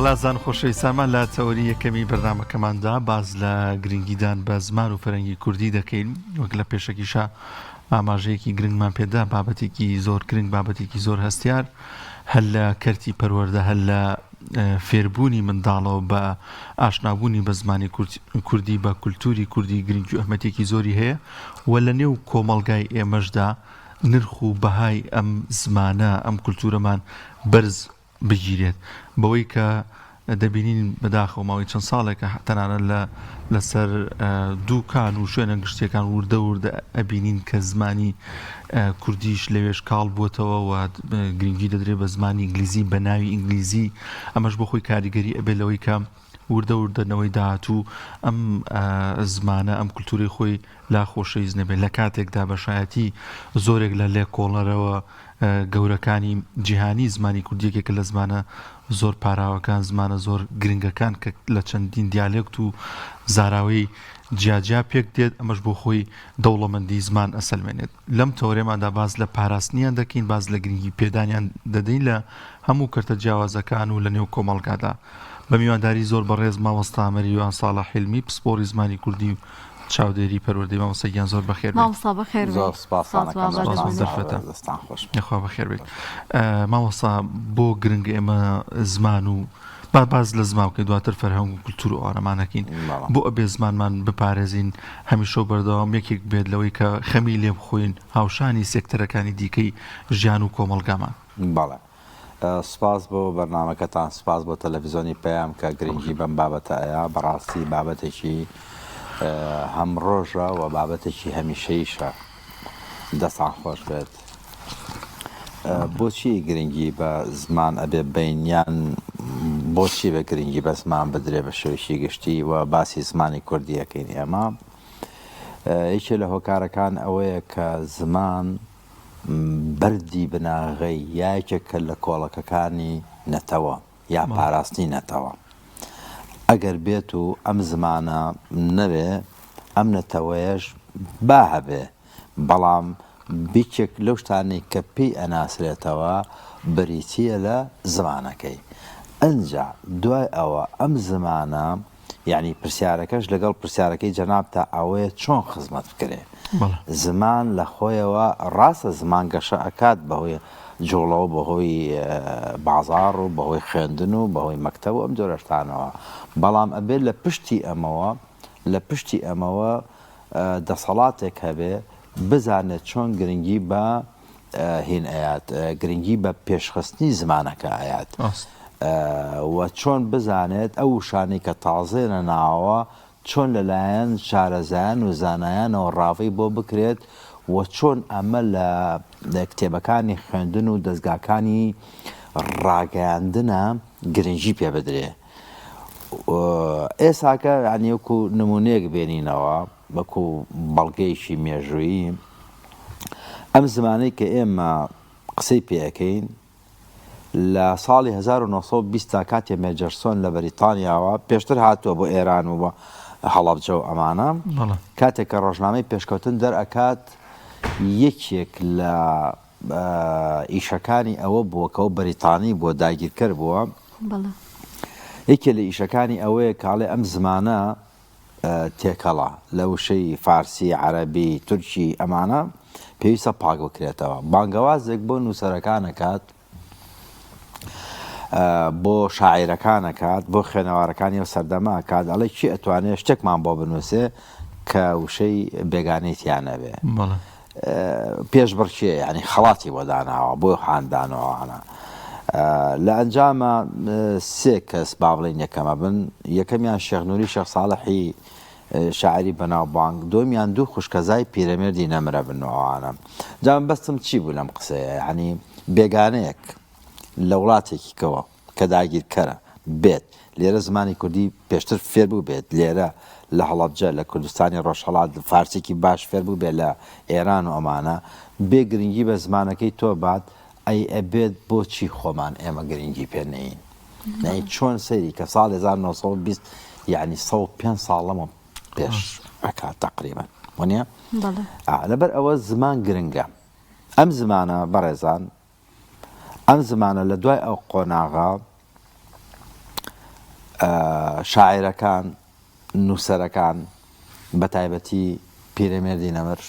بەڵازان خۆشەویستان لە تەوەری یەکەمی بەرنامەکەماندا باز لە گرنگیدان بە زمان و فەرەنگی کوردی دەکەین وەک لە پێشەکیشە ئاماژەیەکی گرنگمان پێدا بابەتێکی زۆر گرنگ بابەتێکی زۆر هەستیار هەل لە کەرتی پەروەردە هەل لە فێربوونی منداڵەوە بە ئاشنابوونی بە زمانی کوردی بە کولتوری کوردی گرنگی و ئەهمەتێکی زۆری هەیە و لە نێو کۆمەڵگای ئێمەشدا نرخ و بەهای ئەم زمانە ئەم کولتورەمان بەرز بگیرێت بەوەی کە دەبینین بەداخەوە ماوەی چەند ساڵێکە تەنانەت لەسەر دووکان و شوێنە گشتیەکان وردە وردە ئەبینین کە زمانی کوردیش لەوێش کاڵ بووتەوە و گرنگی دەدرێت بە زمانی ئینگلیزی بە ناوی ئینگلیزی ئەمەش بۆ خۆی کاریگەری ئەبێت لەوەی کە وردە وردەنەوەی داهاتوو ئەم زمانە ئەم کولتوری خۆی لا خۆشەویست نەبێت لە کاتێکدا بەشایەتی زۆرێک لە لێکۆڵەرەوە گەورەکانی جیهانی زمانی کوردیەکێکە لە زمانە زۆر پاراوەکان زمانە زۆر گرنگەکان کە لە چەندین دیالێکت و زاراوەی جیاجیا پێک دێت ئەمەش بۆ خۆی دەوڵەمەندی زمان ئەسەلمێنێت لەم تەورێماندا باز لە پاراستنیان دەکەین باز لە گرنگی پێدانیان دەدەین لە هەموو کەرتە جیاوازەکان و لە نێو کۆمەڵگادا بە میوانداری زۆر بەڕێز مامۆستا مەریوان ساڵح حیلمی پسپۆڕی زمانی کوردی و چاودێری پەروەردەی مامۆستایان زۆر بەخێر مامۆستا بەخێر بێت بەخێر بێت مامۆستا بۆ گرنگ ئێمە زمان و باز لە زماوکە دواتر فەرهەنگ و کولتور و ئارەمانەکەین بۆ ئەبێ زمانمان بپارێزین هەمیشە بەردەوام یەکێک بێت لەوەی کە خەمی لێ بخۆین هاوشانی سێکتەرەکانی دیکەی ژیان و کۆمەڵگامان. بەڵێ سپاس بۆ بەرنامەکەتان سپاس بۆ تەلەڤیزۆنی پەیام کە گرنگی بەم بابەتەیە بەڕاستی بابەتێکی هەم ڕۆژە و بابەتێکی هەمیشەیشە دەستان خۆش بێت. بۆچی گرنگی بە زمان ئەبێ بینیان بۆچی بە گرنگی بە زمان بدرێ بە شێوەیەکی گشتی و باسی زمانی کوردیەکەین ئێمە یەکێ لە هۆکارەکان ئەوەیە کە زمان بەردی بناغی یاکێکە لە کۆڵەکەکانی نەتەوە یا پاراستنی نەتەوە ئەگەر بێت و ئەم زمانە نەبێ ئەم نەتەوەیەش با هەبێ بەڵام بیچێک لەو شتانەی کە پێی ئەناسرێتەوە بریتیە لە زمانەکەی ئەنجا دوای ئەوە ئەم زمانە یعنی پرسیارەکەش لەگەڵ پرسیارەکەی جەناب تا ئەوەیە چۆن خزمەت بکرێ زمان لە خۆیەوە ڕاستە زمان گەشە ئەکات بەهۆی جوڵەوە بەهۆی بازار و بەهۆی خوێندن و بەهۆی مەکتەب و ئەم جۆرەشتانەوە بەڵام ئەبێت لە پشتی ئەمەوە دەسەڵاتێک هەبێ بزانێت چۆن گرنگی بە هین ئەیات گرنگی بە پێشخستنی زمانەکە ئەیات و چۆن بزانێت ئەو شانەی کە تازێنە ناوە چۆن لەلایەن شارەزایان و زانایانەوە ڕاوی بۆ بکرێت و چۆن ئەمە لە کتێبەکانی خوێندن و دەستگاکانی ڕاگەیاندنە گرنگی پێ بدرێ ئێساکە ینی وەکو نمونەیەک بێنینەوە وەکو بەڵگەیەکی مێژوویی ئەم زمانەی کە ئێمە قسەی پێەکەین لە ساڵی 1920 کاتێ مێجەرسۆن لە بەریتانیاوە پێشتر هاتووە بۆ ئێران و بە هەڵەبجە و ئەمانە کاتێک کە ڕۆژنامەی پێشکەوتن دەرئەکات یەکێک لە ئیشەکانی ئەوە بووە کە ئەو بەریتانی بۆ داگیرکەر بووە یەکێ لە ئیشەکانی ئەوەیە کاڵێ ئەم زمانە تێکەڵە لە وشەی فارسی عەرەبی تورکی ئەمانە پێویستە پاک بکرێتەوە بانگەوازێک بۆ نووسەرەکانەکات بۆ شاعیرەکانەکات بۆ خوێنەوارەکانی و سەردەماکات ئەڵێ چی ئەتوانێت شتێکمان بۆ بنووسێ کە وشەی بێگانەیتیانەبێ پێش بڕچیە ینی خەڵاتی بۆ داناوە بۆ هاندانەوەوانە لە ئەنجامە سێ کەس با بڵێن یەکەمە بن یەکەمیان شێخ نووری شێخ ساڵحی شاعری بەناوبانگ دۆمیان دوو خوشکەزای پیرەمێردی نەمرە بنەوەوانە جام بەستم چی بوو لەم قسەیە ینی بێگانەیەک لە وڵاتێکی کەوە کە داگیرکەرە بێت لێرە زمانی کوردی پێشتر فێر بوو بێت لێرە لە هەڵەبجە لە کوردستانی ڕۆژهەڵات فارسێکی باش فێر بوو بێت لە ئێران و ئەمانە بێ گرنگی بە زمانەکەی تۆ بات ئەی ئەبێت بۆچی خۆمان ئێمە گرنگی پێنەین نەی چۆن سەیری کە ساڵ 1920 یعنی 105 ساڵەمە پێش ئەکات تقریبا وانە لەبەر ئەوە زمان گرنگە ئەم زمانە بەڕێزان ئەم زمانە لە دوای ئەو قۆناغا شاعرەکان نووسەرەکان بە تایبەتی پیرەمێردی نەمر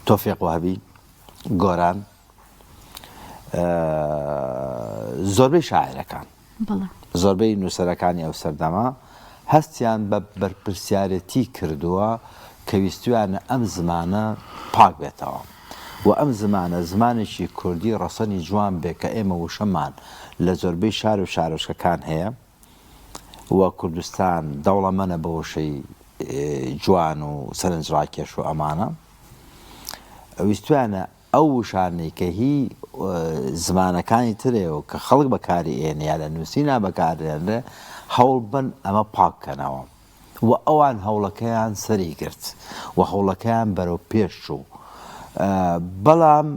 تۆفیق وهەبی گۆران زۆربەی شاعرەکان زۆربەی نووسەرەکانی ئەو سەردەما هەستیان بە بەرپرسیارەتی کردووە کە ویستویانە ئەم زمانە پاک بێتەوە و ئەم زمانە زمانێکی کوردی ڕەسەنی جوان بێ کە ئێمە وشەمان لە زۆربەی شار و شارۆچکەکان هەیە و کوردستان دەوڵەمەنە بە وشەی جوان و سەرنجڕاکێش و ئەمانە ویستویانە ئەو وشانەی کە هی زمانەکانی ترێەوە کە خەڵک بەکاری ئێنیا لە نووسینا بەکارێنرێ هەوڵ بن ئەمە پاککەنەوە و ئەوان هەوڵەکەیان سەری گرت و هەوڵەکەیان بەرەو پێش چوو بەڵام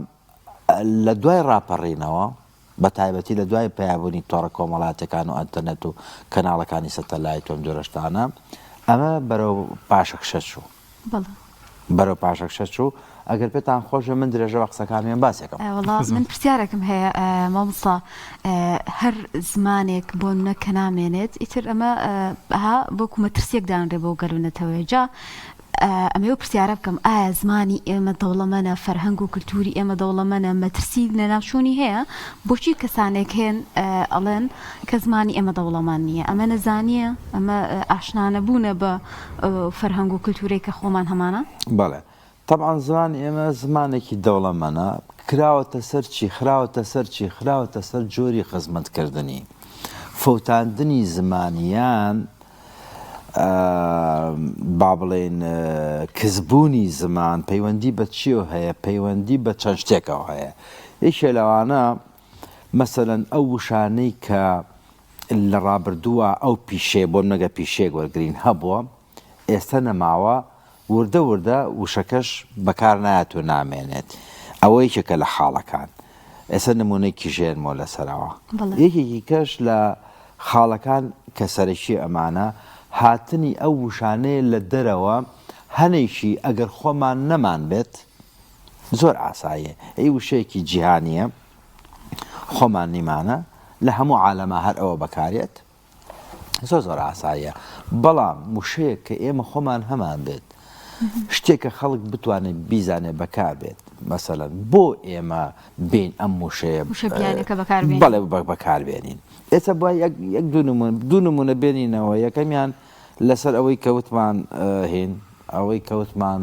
لە دوای ڕاپەڕینەوە بە تایبەتی لە دوای پیابوونی تۆڕە کۆمەڵاتەکان و ئەنتەرنێت و کەناڵەکانی سەتەلایت و ئەم جۆرەشتانە ئەمە بەرەو پاشەکشە چوو بەرەو پاشەکشە چوو ئەگەر پێتان خۆشە من درێژەوە قسەکانیان باسێکم من پرسیارێکم هەیە مامۆستا هەر زمانێک بۆ منە کە نامێنێت ئیتر ئەمە ها بۆکو مەترسیەک دانرێ بۆ گەلوونەتەوەی جا ئەمێ پرسیارە بکەم ئایا زمانی ئێمە دەوڵەمەنە فەرهەنگ و کللتوری ئێمە دەوڵەمەنە مەترسی لەناوچوونی هەیە بۆچی کەسانێک هێن ئەڵێن کە زمانی ئێمە دەوڵەمان نییە ئەمە نەزانیە ئەمە ئاشنانە بوونە بە فەرهەنگ و کللتورێک کە خۆمان هەمانە بەڵێ طبعا زمانی ئێمە زمانێکی دەوڵەمەنە کراوەتە سەر چی خراوەتە سەر چی خراوەتە سەر جۆری خزمەتکردنی فەوتاندنی زمانیان با بڵێن کەسبوونی زمان پەیوەندی بە چیەوە هەیە پەیوەندی بە چەند شتێکەوە هەیە یەکێ لەوانە مەسەلەن ئەو وشانەی کە لە ڕابردووە ئەو پیشێ بۆ نەگە پیشێک وەرگرین هەبووە ئێستا نەماوە وردە وردە وشەکەش بەکار نایەت و نامێنێت ئەوە یەکێکە لە حاڵەکان ئێستا نمونەیەکی ژێرمەوە لەسەرەوە یەکێکی کەش لە خاڵەکان کە سەرەکی ئەمانە هاتنی ئەو وشانەیە لە دەرەوە هەنێکی ئەگەر خۆمان نەمان بێت زۆر ئاساییە ئەی وشەیەکی جیهانیە خۆمان نیمانە لە هەموو عالەمە هەر ئەوە بەکارێت زۆر ئاساییە بەڵام وشەیە کە ئێمە خۆمان هەمان بێت شتێکە خەڵک بتوانێت بیزانێت بەکار بێت مەسەلەن بۆ ئێمە بین ئەم وشەیە بەڵێ بەکاربێنین ئێستا بە یەک دوو نمونە بێنینەوە یەکەمیان لەسەر ئەوەی کەوتمان هێن ئەوەی کەوتمان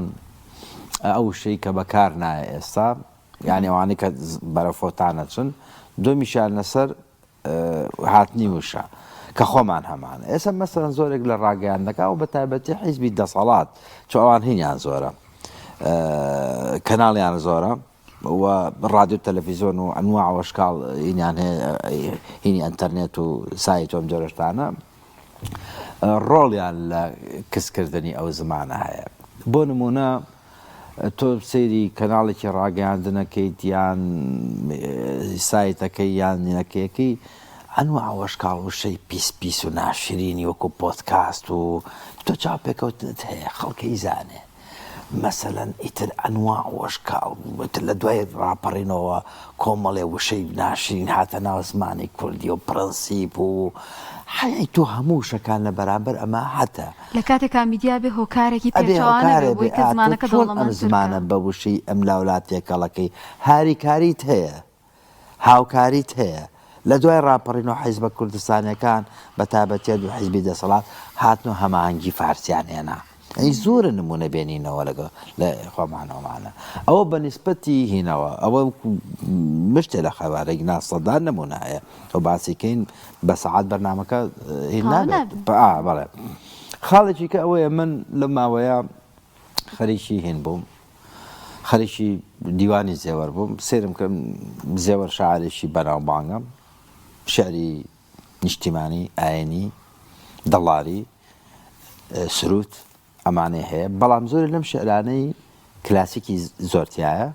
ئەو شەی کە بەکار نایە ئێستا یعنی ئەوانەی کە بەرەفۆتانە چن دومیشان لەسەر هاتنی وشە کە خۆمان هەمانە ئێستا مەسەلەن زۆرێک لە ڕاگەیاندەکە و بە تایبەتی حیزبی دەسەڵات چۆ ئەوان هینیان زۆرە کەناڵیان زۆرە و ڕادیو تەلەڤیزۆن و ئەنواع وەشکاڵ هینیان هەیە هینی ئەنتەرنێت و سایت و ئەم جۆرەشتانە ڕۆڵیان لە کەسکردنی ئەو زمانە هەیە بۆ نمونە تۆ سەیری کەناڵێکی ڕاگەیاندنەکەیت یان سایتەکەی یان نینەکەیەکەی ئەنواع وەشکاڵ وشەی پیس و ناشرینی وەکو پۆدکاست و تۆ چاپێکەوتنت هەیە خەڵکەی زانێ مەسەلەن ئیتر ئەنواع وەشکاڵ لە دوای ڕاپەڕینەوە کۆمەڵێ وشەی ناشرین هاتە ناو زمانی کوردی و پرەنسیپ و حەیە تۆ هەموو شەکان لە بەرامبەر ئەمە هەتە لە کاتێکا میدیا بێ هۆکارێکی پێچوانە بۆی کە زمانەکە ئەم زمانە بە وشەی ئەم لاولاتێکەڵەکەی هاریکاریت هەیە هاوکاریت هەیە لە دوای ڕاپەڕینەوە حیزبە کوردستانیەکان بە تایبەتی دوو حیزبی دەسەڵات هاتن و هەماهەنگی فارسیان هێنا ئەی زۆرە نمونە بێنینەوە لەگە لە خۆمانەوەمانە ئەوە بە نیسبەتی هینەوە ئەوە مشتێ لە خەوارێک ناسەدان نمونە هەیە ئەو باسیکەین بە سەعات بەرنامەکە هین نابێت بەڵێ خاڵێکی کە ئەوەیە من لە ماوەیە خەریکی هین بووم خەریکی دیوانی زێوەر بووم سێرم کە زێوەر شاعرێکی بەناوبانگە شعری نیشتیمانی ئاینی دەڵاری سروت ئەمانەی هەیە بەڵام زۆر لەم شعرانەی کلاسیکی زۆرتیایە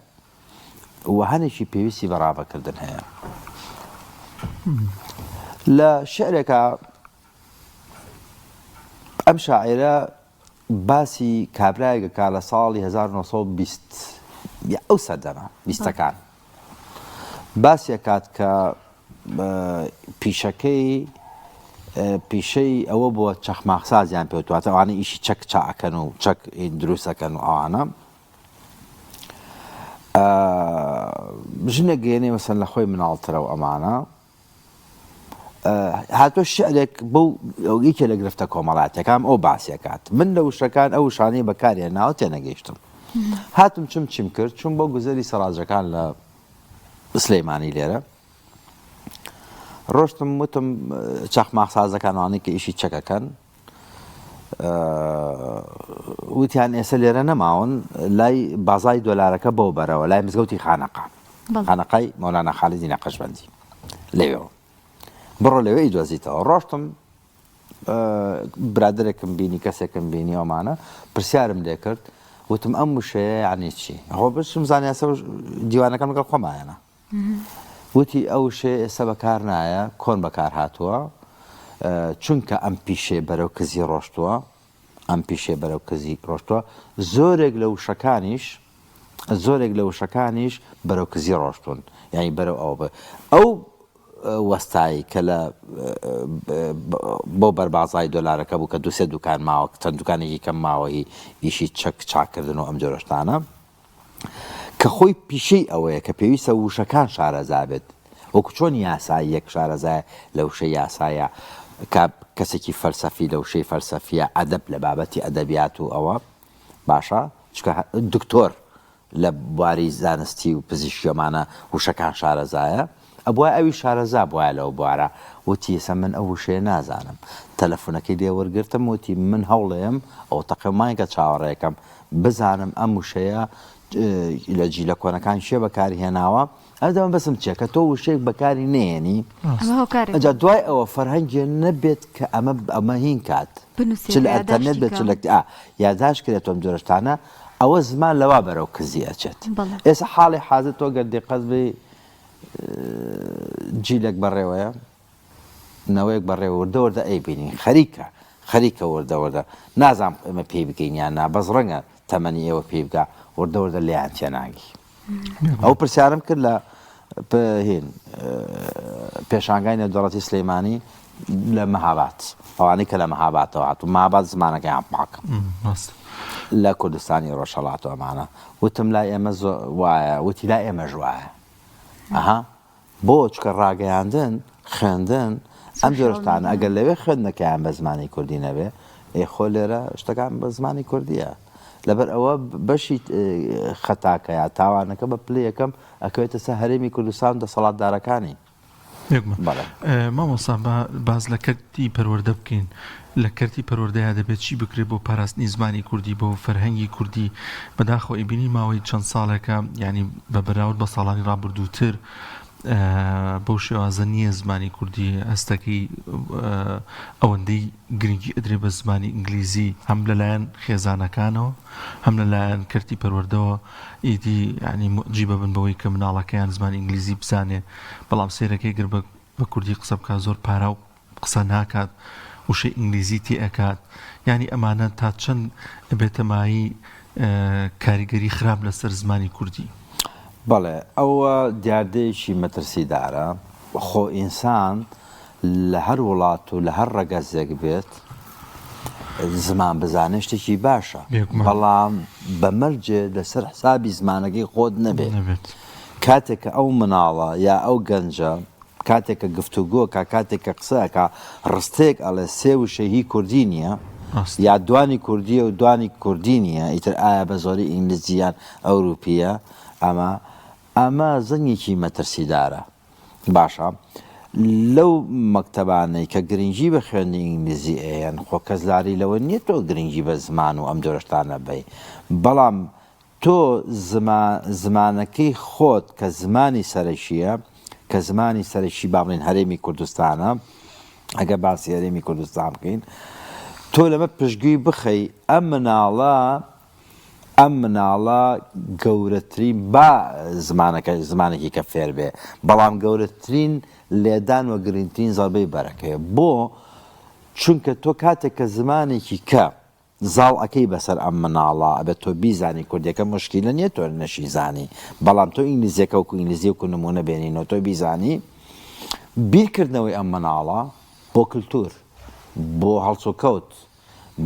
و هەنێکی پێویستی بەڕابەکردن هەیە لە شعرێکە ئەم شاعرە باسی کابرایەکە کا لە ساڵی 1920 ئەو سەردەمە بیستەکان باسیە کات کە پیشەکەی پیشەی ئەوە بۆ چەخماقسازیان پێوتواتە ئەوانە ئیشی چەک چاکەن و چەک دروستەکەن و ئەوانە ژنە گەێنێ مەسەن لە خۆی مناڵترە و ئەمانە هاتۆ شعرێک بەو ئەوگیکە لە گرفتە کۆمەڵاتەکان ئەو باسیەکات من لە وشەکان ئەو شانەی بەکارێن ناوە تێنەگەیشتم هاتم چیم کرد چون بۆ گوزەری سەراجەکان لە سلەیمانی لێرە ڕۆشتم وتم چەخماقسازەکانوانی کە ئیشی چەکەکەن وتیان ئێستا لێرە نەماون لای بازای دۆلارەکە بۆ بەرەوە لای مزگەوتی خانەقای مەولانە خالیدی نەقەشبەندی لەوێەوە بڕۆ لەوێ ئیدۆزیتەوە ڕۆشتم برادرێکم بینی کەسێکم بینی ئەومانە پرسیارم لێ کرد وتم ئەم وشەیە یعنی چی هۆ بچم زانیاسە دیوانەکەم لەگەڵ خۆمایەنە وتی ئەو شێ ئێستا بەکار نایە کۆن بەکار هاتووە چونکە ئەم پیشێ بەرەو کزی ڕۆشتووە زۆرێک لە وشەکانیش بەرەو کزی ڕۆشتون یعنی بەرەو ئەو وەستایی کە لە بۆ بەربازای دۆلارەکە بوو کە دوسێ دوکان ماوە چەند دوکانێکی کەم ماوەی ئیشی چەک چاکردن و ئەم جۆرەشتانە کە خۆی پیشەی ئەوەیە کە پێویستە وشەکان شارەزا بێت وەکو چۆن یاسای یەک شارەزایە لە وشەی یاسایە کەسێکی فەلسەفی لە وشەی فەلسەفیە ئەدەب لە بابەتی ئەدەبیات و ئەوە باشە دکتۆر لە بواری زانستی و پزیشکیۆمانە وشەکان شارەزایە ئەبووە ئەوی شارەزا بواە لەو بوارە وتی ئێستا من ئەو وشەیە نازانم تەلەفۆنەکەی لێ وەرگرتم وتی من هەوڵێم ئەو تەقەمانکە چاوەڕێکم بزانم ئەم وشەیە لە جیلە کۆنەکان شێ بەکاری هێناوە ئەدەمە بەسم چێ کە تۆ وشەیەک بەکاری نێنی ئەجا دوای ئەوە فەرهەنگێ نەبێت کە ئەمە هین کات چ لە ئەتەرنێت بێت چ لە یادداش کرێت تۆم جۆرەشتانە ئەوە زمان لەوا بەرەو کزی ئەچێت ئێستا حاڵی حازت تۆ گەردی قەزبی جیلێک بەڕێوەیە نەوەیەک بەڕێوە وردەوەردە ئەی بینی خەریکە وردەوەردە نازانم ئێمە پێی بکەین یان نا بەس ڕەنگە تەمەنی ئێوە پێی بکە وردەوەردە لێیان تێناگی ئەو پرسیارم کرد لە پێشانگای نێودەوڵەتی سلەیمانی لە مەهاباد ئەوانەی کە لە مەهاباتەوە هاتوو مەهاباد زمانەکەیان پاکە لە کوردستانی ڕۆژهەڵات و ئەمانە وتم لای ئێمە وایە وتی لای ئێمەش وایە بۆ چکە ڕاگەیاندن خوێندن ئەم جۆرەشتانە ئەگەر لەوێ خوێندنەکەیان بە زمانی کوردی نەبێ خۆ لێرە شتەکان بە زمانی کوردیە لەبەر ئەوە بەشی خەتاکە یا تاوانەکە بە پلە یەکەم ئەکەوێتە سەر هەرێمی کوردستان دەسەڵاتدارەکانی مامۆستا باز لە کەرتی پەروەردە بکەین لە کەرتی پەروەردەیە دەبێت چی بکرێت بۆ پاراستنی زمانی کوردی بۆ فەرهەنگی کوردی بەداخەوە ئیبینی ماوەی چەند ساڵێکە ینی بە بەراورد بە ساڵانی ڕابردووتر بەو شێوازە نییە زمانی کوردی هەستەکەی ئەوەندەی گرنگی ئەدرێ بە زمانی ئینگلیزی هەم لەلایەن خێزانەکانەوە هەم لەلایەن کەرتی پەروەردەوە ئیدی ینی جیبە بن بەوەی کە مناڵەکەیان زمانی ئینگلیزی بزانێ بەڵام سێرەکەی گر بە کوردی قسە بکات زۆر پارا و قسە ناکات وشەی ئینگلیزی تێ ئەکات ینی ئەمانە تا چەند بێتەمایی کاریگەری خراپ لەسەر زمانی کوردی بەڵێ ئەوە دیاردەیەکی مەترسیدارە خۆ ئینسان لە هەر وڵات و لە هەر ڕەگەزێک بێت زمان بزانێ شتێکی باشە بەڵام بەمەرجێ لەسەر حسابی زمانەکەی خۆت نەبێت کاتێککە ئەو مناڵە یا ئەو گەنجە کاتێککە گفتوگۆکە کاتێککە قسەکە ڕستێک ئەڵێ سێ وشەی کوردی نییە یا دوانی کوردیە و دوانی کوردی نییە ئیتر ئایا بە زۆری ئینگلیزیان ئەوروپیە ئەمە زەنگێکی مەترسیدارە باشە لەو مەکتەبانەی کە گرنگی بە خوێندنی ئینگلیزی ئەیەن خۆ کەسلاری لەوە نییە تۆ گرنگی بە زمان و ئەم جۆرەشتانە بەی بەڵام تۆ زمانەکەی خۆت کە زمانی سەرەکیە کە زمانی سەرەکی با بڵێن هەرێمی کوردستانە ئەگە باسی هەرێمی کوردستان بکەین تۆ لەمە پشتگوێی بخەی ئەم مناڵە گەورەترین با زمانێکی کە فێر بێ بەڵام گەورەترین لێدان وە گرنگترین زەربەی بەرەکەیە بۆ چونکە تۆ کاتێک کە زمانێکی کە زاڵ ئەەکەی بەسەر ئەم مناڵە ئەبێت تۆ بیزانی کوردیەکە مشکیلە نییە تۆ نەشی زانی بەڵام تۆ ئینگلیزیەکە وکو ئینگلیزی وکو نمونە بێنینەوە تۆ بیزانی بیرکردنەوەی ئەم مناڵە بۆ کللتور بۆ هەڵسوکەوت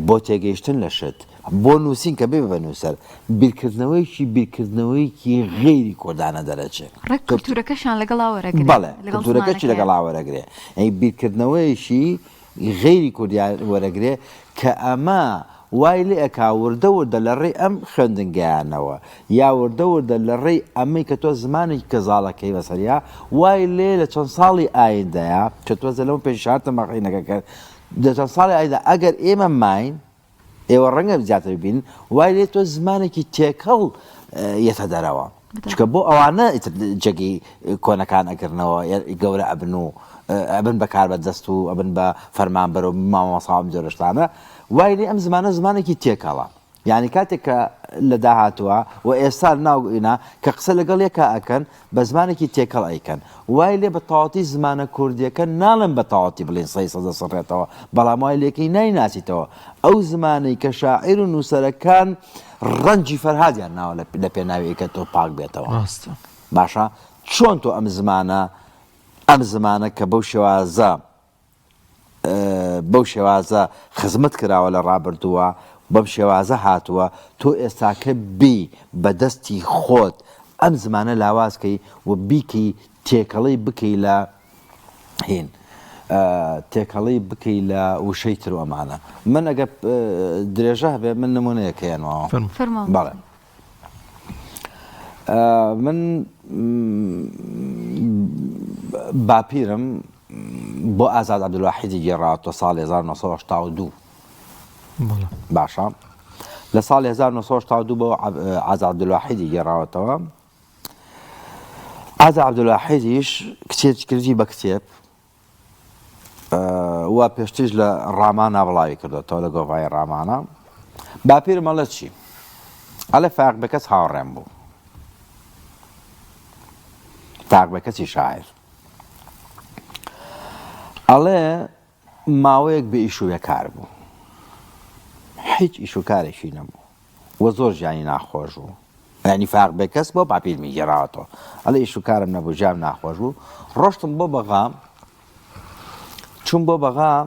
بۆ تێگەیشتن لە شت بۆ نووسین کە بێ بە نووسەر بیرکردنەوەیکی غێری کۆردانە دەرەچێت ڕێک کولتورەکەشان لەگەڵا وەرەگرێت بەڵێ کللتورەکەی لەگەڵا وەرەگرێ ئەی بیرکردنەوەیشی غێری کوردیان وەرەگرێ کە ئەمە وای لێ ئەکا وردە وردە لە ڕێی ئەم خوێندنگەیانەوە یا وردە وردە لە ڕێی ئەمەی کە تۆ زمانێکی کەزاڵەکەی بەسەریا وای لێ لە چەند ساڵی ئایندەیە کە تۆ زەلەوە پێشارتە مەقینەکە کرد لە چەند ساڵی ئایدا ئەگەر ئێمە ماین ئێوە ڕەنگە زیاتر ببین وای لێ تۆ زمانێکی تێکەڵ یەتە دەرەوە چکە بۆ ئەوانە جێگی کۆنەکان ئەگرنەوە گەورە ئەبن و ئەبن بەکار بەدەست و ئەبن بە فەرمان بەرەو مامۆساوم جۆرەشتانە وای لێ ئەم زمانە زمانێکی تێکەڵە یعنی کاتێک کە لە داهاتووە و ئێستا ناوئینا کە قسە لەگەڵ یەکە ئەکەن بە زمانێکی تێکەڵ ئەیکەن وای لێ بە تەواوەتی زمانە کوردیەکە ناڵێن بە تەواوەتی بڵێن سەی سەدە سڕێتەوە بەڵام وای لێکەی نایناسیتەوە ئەو زمانەی کە شاعیر و نووسەرەکان ڕەنجی فەرهادیان ناوە لە پێناویەکە تۆ پاک بێتەوە باشە چۆن تۆ ئەم زمانە کە بەو شێوازە خزمەت کراوە لە ڕابردووە بەم شێوازە هاتووە تۆ ئێستاکە بی بەدەستی خۆت ئەم زمانە لاوازکەی و بیکەی تێکەڵی بکەی لە هین تێکەڵی بکەی لە وشەی تر و ئەمانە من ئەگە درێژە هەبێ من نمونەیەکەیانەوە بەڵێ من باپیرم بۆ ئازاد عەبدولواحیدی گێڕاوەتەوە ساڵی 1982 باشە لە ساڵی 1982 بۆ ئازاد عەبدولواحیدی گێڕاوەتەوە ئازاد عەبدولواحیدیش کتێبی بە کتێب وا پێشتیش لە ڕامانە بڵاوی کردوێتەوە لە گۆڤای ڕامانە باپیرم ئەڵێ چی ئەڵێ فاق بە کەس هاوڕێم بوو فاق بە کەسی شاعر ئەڵێ ماوەیەک بە ئیشوبێکار بوو هیچ ئیشوکارێکی نەبوو وە زۆر ژیانی ناخۆش بوو ینی فاق بە کەس بۆ باپیرمی گێڕاوەتەوە ئەڵێ ئیشوکارم نەبوو ژیام ناخۆش بوو ڕۆشتم بۆ بەغام چون بۆ بەغام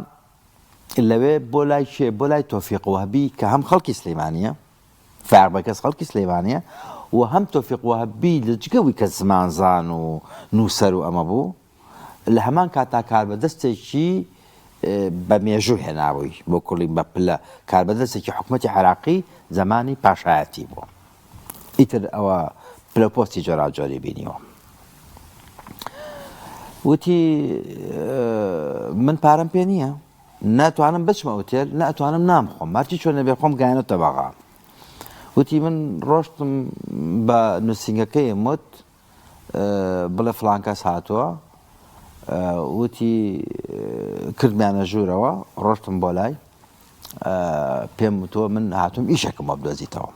لەوێ بۆ لای کێ بۆ لای تۆفیق وەهبی کە هەم خەڵکی سلەیمانیە فاق بە کەس خەڵکی سلەیمانیە و هەم تۆفیق وەهبی لە جگەوی کە زمانزان و نووسەر و ئەمە بوو لە هەمان کاتا کاربەدەستێکی بە مێژوو هێناوی بۆ کوڵی بە پلە کاربەدەستێکی حکومەتی عێراقی زمانی پاشایەتی بوو ئیتر ئەوە پلەپۆستی جۆراوجۆری بینیوە وتی من پارەم پێ نییە ناتوانم بچمە ئوتێل ناتوانم نام خۆم مارچی چۆن نەبێ خۆم گایەنەتە بەغا وتی من ڕۆشتم بە نووسنگەکەی وت بڵێ فڵان کەس هاتووە وتی کردمیانە ژوورەوە ڕۆشتم بۆ لای پێم وتووە من هاتووم ئیشێکم وە بدۆزیتەوە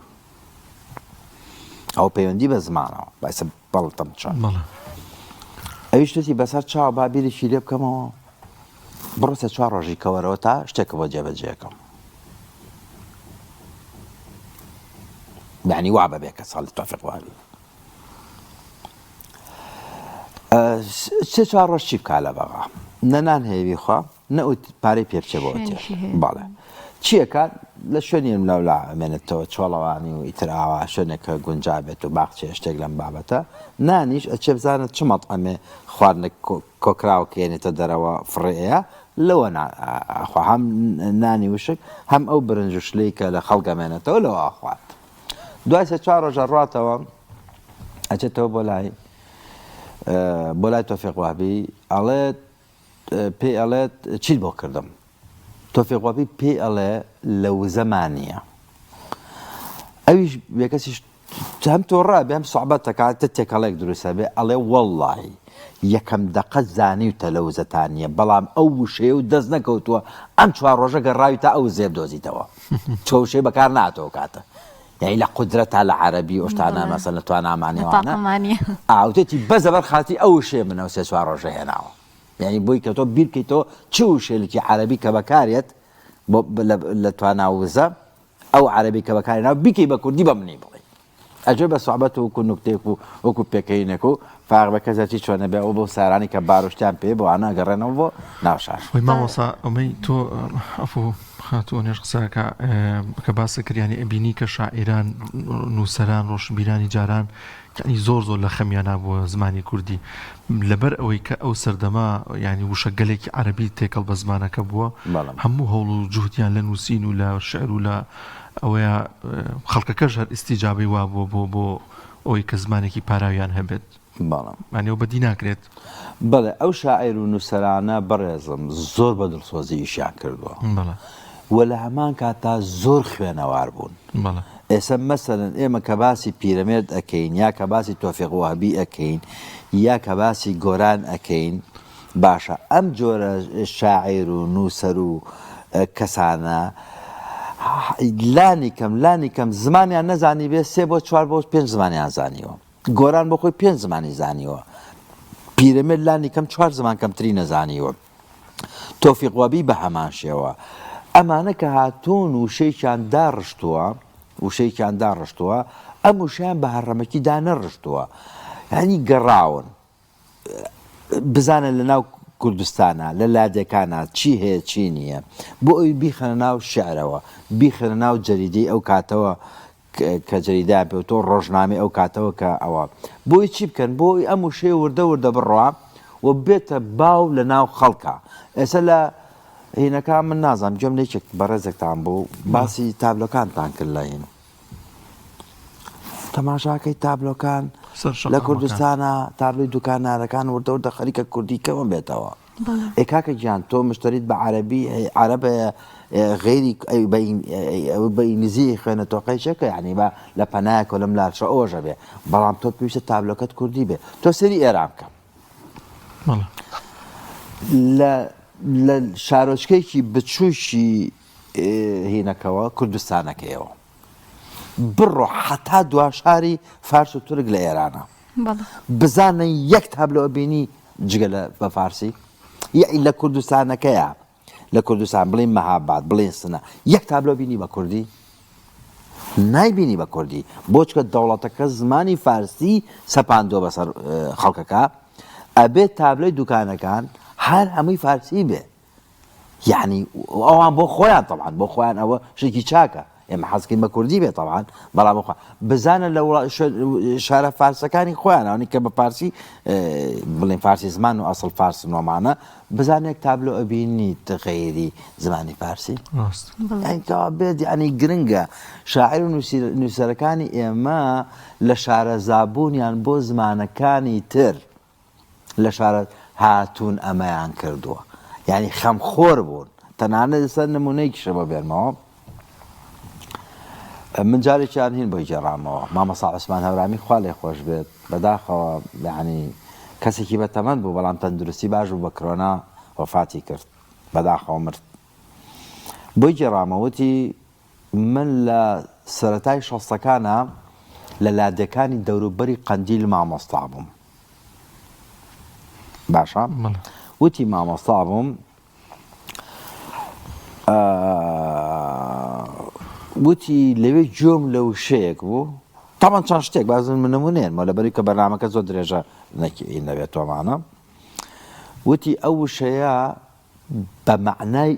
ئەو پەیوەندی بە زمانەوە باسە بەڵتم چۆن ئەوی شتێکی بەسەر چاوە بابیرێکی لێ بکەمەوە بڕۆسە 4 ڕۆژی کەوەرەوە تا شتێکە بۆ جێبەجێەکەم یعنی وا بەبێ کە ساڵی تۆفیق وەهبی 3-4 ڕۆژ چی بکا لە بەغا نەنان هەیەوی خوا نەوت پارەی پێ بچێ بۆ ئوتێل بەڵێ چیەکە لە شوێنیم لەولا ئەمێنێتەوە چۆڵەوانی و ئیتر ئاوا شوێنێکە گونجابێت و باخچێ شتێک لەم بابەتە نانیش ئەچێ بزانێت چ مەطعەمێ خواردنە کۆکراوکێنێتە دەرەوە فڕێەیە لەوە ئەخوا هەم نانی وشک هەم ئەو برنج و شلەی کە لە خەڵگەمێنێتەوە لەوە ئاخوات دوای 4 ڕۆژە ڕاتەوە ئەچێتەوە بۆ لای تۆفیق وەهبی ئەڵێت پێی ئەڵێت چیت بۆ کردم تۆفیق وەهبی پێی ئەڵێ لەو زەمانیە ئەویش بێکەسیش هەم تۆ ڕابێ هەم سوحبەتەکات تێکەڵێک دروستە بێ ئەڵێ وەڵڵاهی یەکەم دەقەت زانیوتە لەو زەتانیە بەڵام ئەو وشەیە و دەست نەکەوتووە ئەم 4 ڕۆژە گەڕاوی تا ئەو زێب دۆزیتەوە تۆ وشەی بەکار ناتەوە کاتە یعنی لە قودرەتە لە عەرەبی ئۆشتانە مەسەن لە توانامانیوانە ئاوتێتی بەزەبەر خاتی ئەو وشەیە منەوە 3-4 ڕۆژە هێناوە یعنی بۆی کە تۆ بیرکەیتەوە چ وشێکی عەرەبی کە بەکارێت لە تواناوزە ئەو عەرەبی کە بەکارێناوە بیکەی بە کوردی بە منی بڵێ ئەجێ بە سوحبەت و وەکو نوکتێک و وەکو پێکەینێک و فاغ بە کەسێکی چۆنە بێ ئەو بۆ سارانی کە باروشتیان پێ بۆ ئانا گەڕێنەوە بۆ ناو شار. وی مامۆسا ئەمەی تۆ ئەفۆ هاتووە نێژ قساکە کە باسە کردیانی ئەبینی کە شاعیران نووسەران ڕۆشنبیرانی جاران یعنی زۆر لە خەمیانە بووە زمانی کوردی لەبەر ئەوەی کە ئەو سەردەما ینی وشە گەلێکی عەرەبی تێکەڵ بە زمانەکە بووە هەموو هەوڵ و جوهدیان لە نووسین و لە شعر و لە ئەوەیە خەڵکەکەش هەر ئیستیجابی وا بووە بۆ ئەوەی کە زمانێکی پاراویان هەبێت مانیەوە بەدی ناکرێت. بەڵێ ئەو شاعیر و نووسەرانە بەڕێزم زۆر بە دڵسۆزی ئیشیان کردووە وە لە هەمان کاتا زۆر خوێنەوار بوون. ئێستا مەسەلەن ئێمە کە باسی پیرەمێرد ئەکەین یا کە باسی تۆفیق وهابی ئەکەین یا کە باسی گۆران ئەکەین باشە ئەم جۆرە شاعیر و نووسەر و کەسانە لانی کەم زمانیان نەزانی بێ 3 بۆ 4 بۆ 5 زمانیان زانیوە. گۆران بۆ خۆی 5 زمانی زانیوە. پیرەمێرد لانی کەم 4 زمان کەمتری نەزانیوە. تۆفیق وهابی بە هەمان شێوە. ئەمانە کە هاتوون وشەیەکیان داڕشتووە ئەم وشەیان بە هەڕەمەکی دانەڕشتووە یعنی گەڕاون بزانە لە ناو کوردستانە لە لادەکانە چی هەیە چی نییە بۆ ئەوی بیخەنە ناو شعرەوە بیخەنە ناو جەریدەی ئەو کاتەوە کە جەریدایان پێوتۆ ڕۆژنامەی ئەو کاتەوە کە ئەوە بۆی چی بکەن بۆی ئەم وشەیە وردە بڕوا و بێتە باو لە ناو خەڵکە. ئێستا لە هینەکان من نازانم گوێم لێکێک بەڕێزێکتان بوو باسی تابلۆکانتان کرد لە هین تەماشاکەی تابلۆکان لە کوردستانە تابلۆی دوکانارەکان وردە خەریکە کوردیکەوە بێتەوە. کاکە گیان تۆ مشتریت بە عەرەبی عەرەبە غێری بە ئینگلیزی خوێنە تۆقەی چێکە یعنی بە لە پەنایەک و لەم لاشە ئەوەژە بێ بەڵام تۆ پێویستە تابلۆکەت کوردی بێ تۆ سەری ئێران بکە لە شارۆچکەیەکی بچووشی هینەکەوە کوردستانەکەیەوە بڕۆ حتا دوا شاری فارس و تورک لە ئێرانە بزانە یەک تابلۆ بینی جگە بە فارسی لە کوردستانەکەیە لە کوردستان بڵین مەهاباد بڵین سنە یەک تابلۆ بینی بە کوردی نایبینی بە کوردی بۆچکە دەوڵەتەکە زمانی فارسی سەپاندۆ بەسەر خەڵکەکە ئەبێت تابلۆی دوکانەکان هەر هەمووی فارسی بێ یعنی ئەوان بۆ خۆیان طبعاً بۆ خۆیان ئەوە شتێکی چاکە ئێمە حەزکەین بە کوردی بێ طبعاً بەڵام بۆ بزانە لە شارە فارسەکانی خۆیان ئەوەی کە بە فارسی بڵێن فارسی زمان و ئەسڵ فارس نۆمانە بزانێک تابلۆ ئەبینی غەیری زمانی فارسی ئەنکەوە بێت یعنی گرنگە شاعیر و نووسەرەکانی ئێمە لە شارە زابوونیان بۆ زمانەکانی تر لە شارە هاتوون ئەمەیان کردووە یعنی خەمخۆر بوون تەنانەت سەر نمونەیەکیشە بۆ بێنمەوە من جارێکیان هین بۆی جێڕامەوە مامەسا عوسمان هەورامی خوا لێ خۆش بێت بەداخەوە یعنی کەسێکی بەتەمەند بوو بەڵام تەندروستی باش بوو بە کۆرۆنا وەفاتی کرد بەداخەوە مرد بۆی جێڕامەوەتی من لە سەرەتای شەستەکانە لە لادەکانی دەوروبەری قەندیل مامۆستا بووم باشە وتی مامۆستا بووم وتی لەوێ گوێم لە وشەیەک بوو تامان چەند شتێک بازن من نمونێن لەبەری کە بەرنامەکە زۆر درێژە نەبێت تۆمانە وتی ئەو وشەیە بە معنای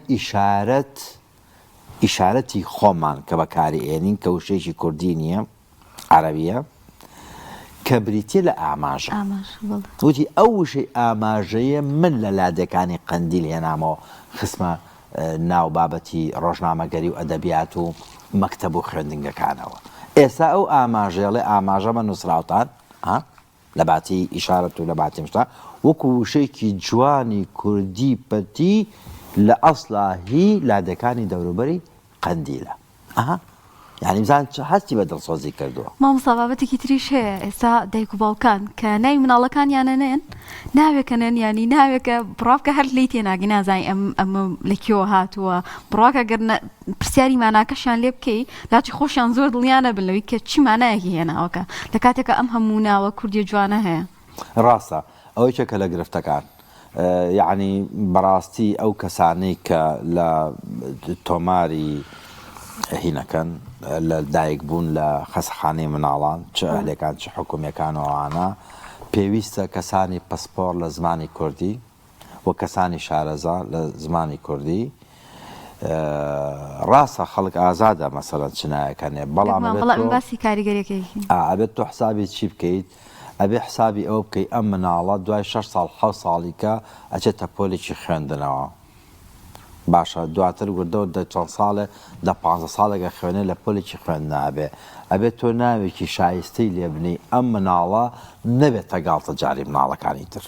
ئیشارەتی خۆمان کە بەکاری ئێنین کە وشەیەکی کوردی نییە عەرەبیە کە بریتە لە ئاماژە وتی ئەو وشەی ئاماژەیە من لە لادەکانی قەندیل هێنامەوە خسمە ناو بابەتی ڕۆژنامەگەری و ئەدەبیات و مەکتەب و خوێندنگەکانەوە ئێستا ئەو ئاماژێڵێ ئاماژەمە نووسراوتان لە باتی ئیشارەت و لە باتی مشتا وەکو وشەیەکی جوانی کوردی پەتی لە ئەسڵا هی لادەکانی دەوروبەری قەندیلە یعنی بزان هەستی بە دڵسۆزی کردووە مامۆستا بابەتێکی تریش هەیە ئێستا دایک و باوکان کە ناوی مناڵەکانیانەنێن ناوێکەنێن ینی ناوێکە بڕاوکە هەر لی تێناگی نازای ئەمە لەکیەوە هاتووە بڕاکە گەر پرسیاری ماناکەشیان لێ بکەی لاچی خۆشیان زۆر دڵیانە بنەوەی کە چی مانایەکی هێناوەکە لە کاتێکە ئەم هەموو ناوە کوردی جوانە هەیە ڕاستە ئەوەی چێکە لە گرفتەکان یعنی بەڕاستی ئەو کەسانەی کە لە تۆماری هینەکەن لە دایک بوون لە خەسەخانەی مناڵان چ ئەهلەکان چ حکوومەکانەوەوانە پێویستە کەسانی پەسپۆر لە زمانی کوردی و کەسانی شارەزا لە زمانی کوردی ڕاستە خەڵک ئازادە مەسەڵەن چنایەکەنێ بەڵام باسی کاریگەریەکەی ئەبێت تۆ حسابی چی بکەیت ئەبێ حسابی ئەوە بکەیت ئەم مناڵە دوای 6 ساڵ 7 ساڵی کە ئەچێتە پۆلێکی خوێندنەوە باشە دواتر وردەوە دە چەند ساڵێ دە 15 ساڵێکە خوێنێ لە پۆلێکی خوێندنابێ ئەبێت تۆ ناوێکی شایستەی لێبنی ئەم مناڵە نەبێت تەگاڵتە جاری مناڵەکانی تر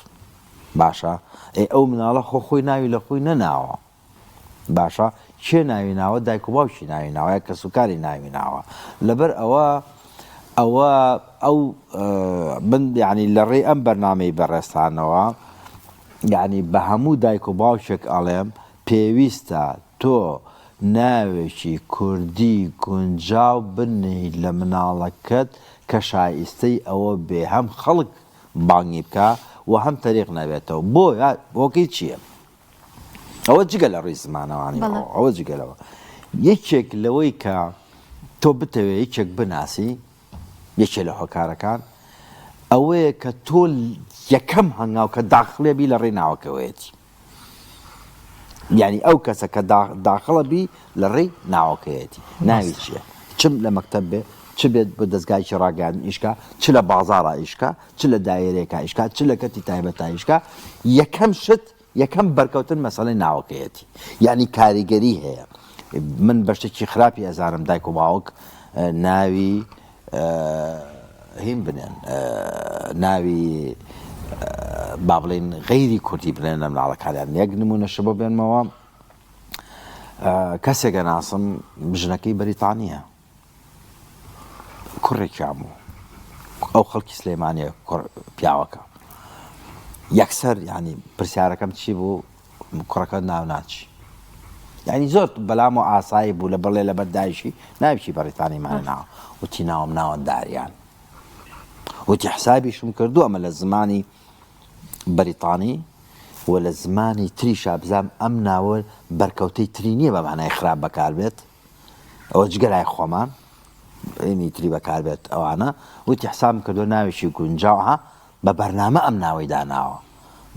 باشە ئەو مناڵە خۆی ناوی لە خۆی نەناوە باشە کێ ناوی ناوە دایک و باوکی ناوی ناوە کە سوکاری ناوی ناوە لەبەر ئەو ینی لە ڕێی ئەم بەرنامەی بەڕێستانەوە یعنی بە هەموو دایک و باوشێک ئەڵێم پێویستە تۆ ناوێکی کوردی گونجاو بنی لە مناڵەکەت کە شایستەی ئەوە بێ هەم خەڵک بانگی بکە و هەم تەریق نەبێتەوە بۆ وەکەی چییە؟ ئەوە جگە لە ڕووی زمانەوانی ئەوە جگەلەوە یەکێک لەوەی کە تۆ بتەوێت یەکێک بناسی یەکێ لە هۆکارەکان ئەوەیە کە تۆ یەکەم هەنگاو کە داخڵێبی لە ڕێی ناوەکەوەیەتی یعنی ئەو کەسە کە داخڵە بی لە ڕێی ناوەکەیەتی ناوی چییە؟ چم لە مەکتەب بێ چ بێت بۆ دەستگایکی ڕاگەاندن ئیشکا چ لە بازاڕە ئیشکا چ لە دایرێکە ئیشکا چ لە کەتی تایبەتە ئیشکا یەکەم شت یەکەم بەرکەوتن مەسەڵەی ناوەکەیەتی یعنی کاریگەری هەیە من بەشتێکی خراپی ئەزانم دایک و باوک ناوی هین بنێن ناوی با بڵێن غەیری کوردی بنێن لە مناڵەکانیان یەک نمونەشە بۆ بێنمەوە کەسێکە ناسم ژنەکەی بەریتانیە کوڕێکیان بوو ئەو خەڵکی سلێمانیە پیاوەکە یەکسەر ینی پرسیارەکەم چی بوو کوڕەکە ناو ناچی ینی زۆر بەلام و ئاسایی بوو لە بڵێ لە بەردایشی ناویی بەریتانیمانە ناوە وتی ناوم ناوە داریان وتی حسابیشم کردو ئەمە لە زمانی بەریتانی و لە زمانی تریشا بزانم ئەم ناوە بەرکەوتەی تری نییە بە مانای خراپ بەکار بێت ئەوە جگەرای خۆمان ئینی تری بەکار بێت ئەوانە وتی حسابم کردو ناوێکی گونجاوها بە بەرنامە ئەم ناوەی داناوە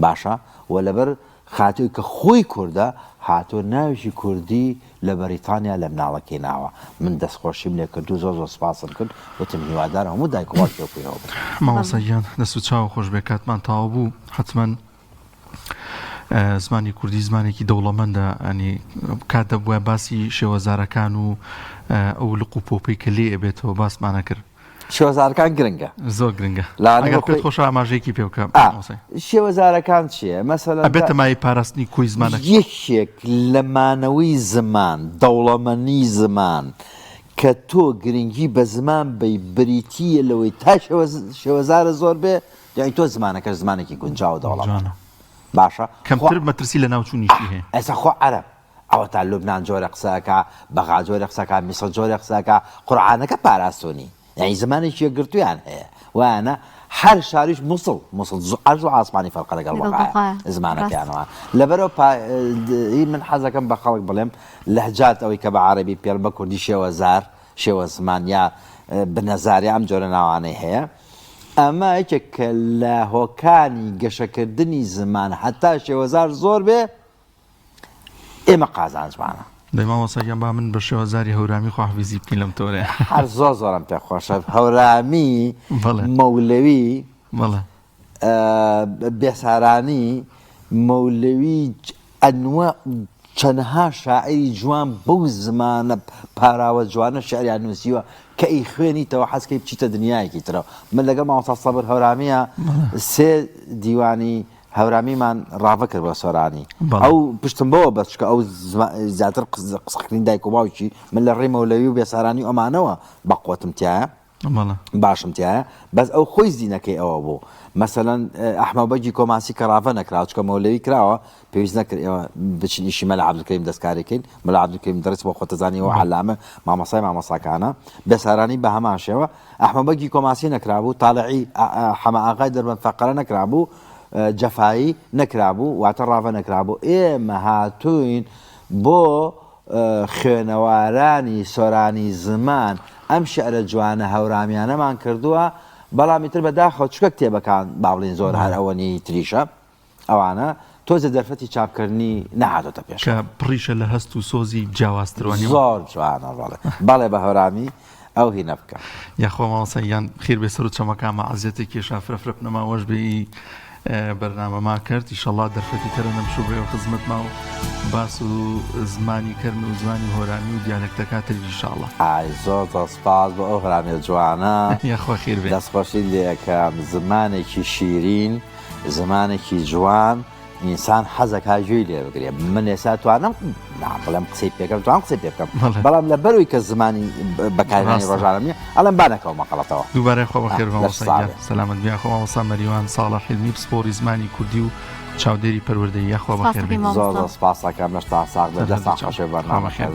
باشە و لەبەر خاتووی کە خۆی کووردە هاتۆ ناوێکی کوردی لە بەریتانیا لە مناڵەکەی ناوە من دەستخۆشیم لێ کردو زۆر سپاسم کرد وتم هیوادارم هەموو دایک و باوکێکەوە ماوەسەگیان دەست و چاو خۆش بێ کاتمان تاوا بوو حتمما زمانی کوردی زمانێکی دەوڵەمەندە ئەنی کات دەبووە باسی شێوەزارەکان و ئەو لق و پۆپەی کە لێ ئەبێتەوە باسمانە کرد شێوەزارەکان گرنگە زۆر گرنگە ئەگەر پێت خۆش ئاماژەیەکی پێ بکەم شێوەزارەکان چییە مەسەلەن ئەبێتە مای پاراستنی کۆی زمانە یەکێک لە مانەوەی زمان دەوڵەمەندی زمان کە تۆ گرنگی بە زمان بەی بریتیە لەوەی تا شێوەزارە زۆر بێ یانی تۆ زمانەکە زمانێکی گونجاو دەوڵەمەندە باشە کەمتر مەترسی لە ناوچوونیشی هەیە ئێستا خۆ عەرەب ئەوە تا لوبنان جۆرە قسەکە بەغا جۆرە قسەکە میسڵ جۆرە قسەکە قورعانەکە پاراستۆنی یعنی زمانێکی یەکگرتویان هەیە وانە هەر شاریش مووسڵ ئەرز و ئاسمانی فەرقە لەگەڵ وەقایە زمانەکانەوە لەبەرەوە من حەزەکەم بە خەڵک بڵێم لەهجات ئەوەی کە بە عەرەبی پێڵ بە کوردی شێوەزار شێوە زمان یا بنەزاری ئەم جۆرە ناوانەی هەیە ئەمە یەکێک کە لە هۆکانی گەشەکردنی زمان هەتا شێوەزار زۆر بێ ئێمە قازان زمانە دەیماوەسەگیان با من بە شێوەزاری هەورامی خواحافیزی بکەین لەم تۆرێ هەر زۆرم پێ خۆشە هەورامی مەولەوی بێسارانی مەولەوی ئەنوە چەندها شاعری جوان بەو زمانە پاراوە جوانە شعریان نووسیوە کە ئەی خوێنیتەوە حەزکەی بچیتە دنیایەکی ترەوە من لەگەڵ مامۆستا سەبر هەورامیە سێ دیوانی هەورامیمان ڕاوە کرد بە سۆرانی ئەو پشتم بەوە بەچکە ئەو زیاتر قسەکردنی دایک و باوکی من لە ڕێی مەولەوی و بێسارانی ئەمانەوە بەقوتم تایە باشم تایە بەس ئەو خۆی زینەکەی ئەوە بوو مەسەلەن ئەحمەدبەگی کۆماسی کە ڕاوە نەکراوە چکە مەولەوی کراوە پێویست نەکرد ئێوە بچین ئیشی مەلا عەبدولکەریم دەستکارێکین مەلا عەبدولکەریم دەرس بۆ خۆتەزانیەوە عەلامە مامۆستای مامۆستاکانە بێسارانی بە هەمان شێوە ئەحمەدبەگی کۆماسی نەکرابوو تاڵعی حەمە ئاغای دەربەند فەقەرە نەکرابوو جەفایی نەکرابوو واتە ڕاوە نەکرابوو ئێمە هاتوین بۆ خوێنەوارانی سۆرانی زمان ئەم شعرە جوانە هەورامیانەمان کردووە بەڵامی تر بەداخەوە چکە کتێبەکان باڵین زۆر هەر ئەوەنی تریشە ئەوانە تۆزە دەرفەتی چاپکردنی نەهاتۆتە پێش کە پڕیشە لە هەست و سۆزی جیاوازتروانی زۆر جوانە بەڵێ بە هەورامی ئەو هی نەبکە یاخۆ ماوەسە یان خیر بێ سەر و چەمەکانمە عەزیەتێکی کێشا فرەفرە بنەماوەش بێ بەرنامەما کرد ئیشەڵڵا دەرفەتی تەرە نەمشو بێ و خزمەتما و باس و زمانی کەرم و زمانی هۆرامی و دیالەکتەکاتر ئینشاءڵڵا. ئای زۆر سپاس بۆ ئەو هەرامێ جوانە یاخوا خیر بێ دەستخۆشی لێەکەم زمانێکی شیرین زمانێکی جوان ئینسان حەزەکە گوێی لێ بگرێ من ێستا توانم بڵێم قسەی پێکەم توان قسەی پێکەم بەڵام لە بەروی کە زمانی بەکارهێنانی ڕۆژانە نیە ئەڵێم بانەکەەوە مەقەڵەتەوە دووبارەی خۆ بەخێر بەوەسە سەلامت بیا خۆ ماوەسا مەریوان ساڵح حلمی پسپۆری زمانی کوردی و چاودێری پەروەردەیی یاخوا بەخێر بێ زۆر سپاس دەکەم لەشتا ساغ بێ دەستان خۆشێ بەرنامە خێر